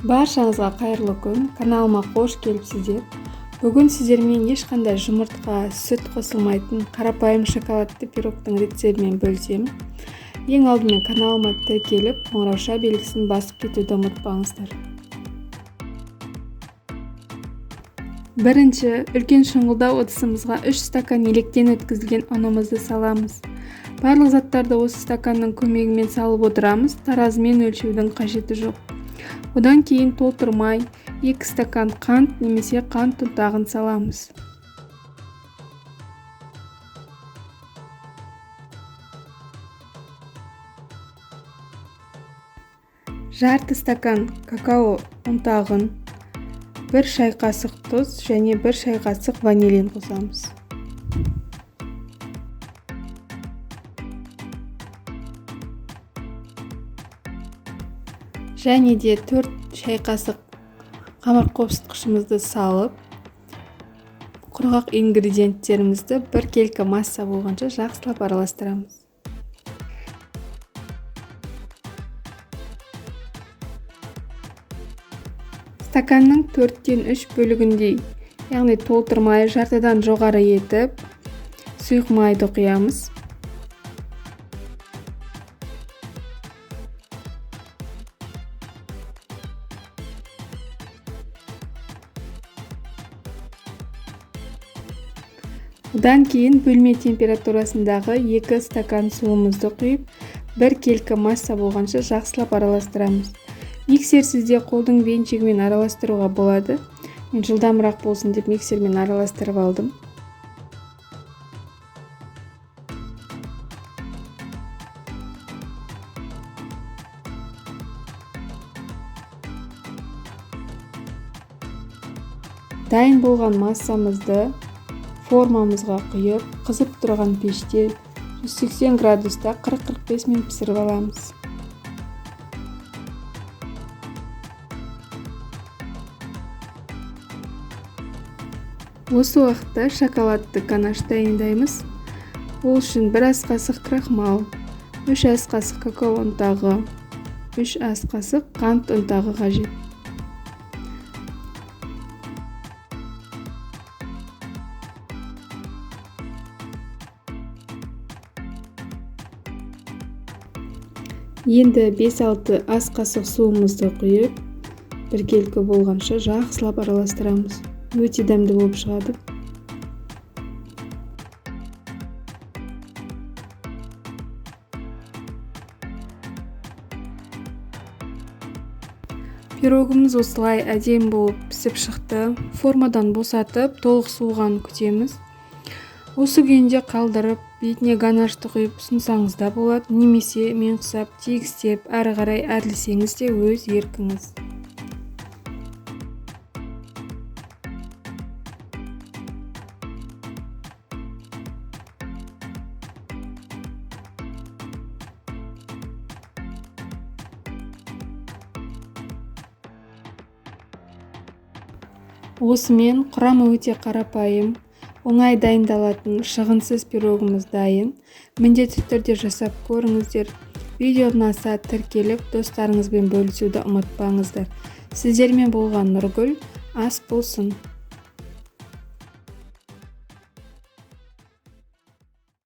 Баршаңызға қайырлы күн, каналыма қош келіпсіздер. Бүгін сіздермен ешқандай жұмыртқа, сүт қосылмайтын қарапайым шоколадты пирогтың рецептімен бөлісемін. Ең алдымен каналыма тіркеліп, қоңырауша белгісін басып кетуді ұмытпаңыздар. Бірінші, үлкен шұңғылдау ыдысымызға 3 стакан електен өткізілген ұнымызды саламыз. Барлық заттарды осы стаканның көмегімен салып отырамыз, таразымен өлшеудің қажеті жоқ. Одан кейін толтырмай 2 стакан қант немесе қант ұнтағын саламыз. Жарты стакан какао ұнтағын, 1 шай қасық тұз және 1 шай қасық ванилин қосамыз. Және де 4 шай қасық қамыр қопсытқышымызды салып, құрғақ ингредиенттерімізді бір келкі масса болғанша жақсылап араластырамыз. Стаканның 4-тен 3 бөлігіндей, яғни толтырмай жартыдан жоғары етіп, сұйық майды құямыз. Одан кейін бөлме температурасындағы 2 стакан суымызды құйып, бір келкі масса болғанша жақсылап араластырамыз. Миксерсізде қолдың венчигімен араластыруға болады. Мен жылдамырақ болсын деп миксермен араластырып алдым. Дайын болған массамызды формамызға құйып, қызып тұрған пеште 180 градуста 40-45 минут пісіріп аламыз. Осы уақытта шоколадты ганаш дайындаймыз. Ол үшін 1 ас қасық крахмал, 3 ас қасық какао ұнтағы, 3 ас қасық қант ұнтағы қажет. Енді 5-6 ас қасық суымызды құйып, бір келкі болғанша жақсылап араластырамыз. Өте дәмді болып шығады. Пирогымыз осылай әдемі болып пісіп шықты. Формадан босатып, толық суығанын күтеміз. Осы күйінде қалдырып, бетіне ганашты құйып ұсынсаңыз да болады, немесе мен құсап, тегістеп, әрі қарай әрлесеңіз де өз еркіңіз. Осымен құрамы өте қарапайым, оңай дайындалатын шығынсыз пирогымыз дайын. Міндетті түрде жасап көріңіздер. Видео ұнаса тіркеліп, достарыңызбен бөлісуді ұмытпаңыздар. Сіздермен болған Нұргүл, ас болсын.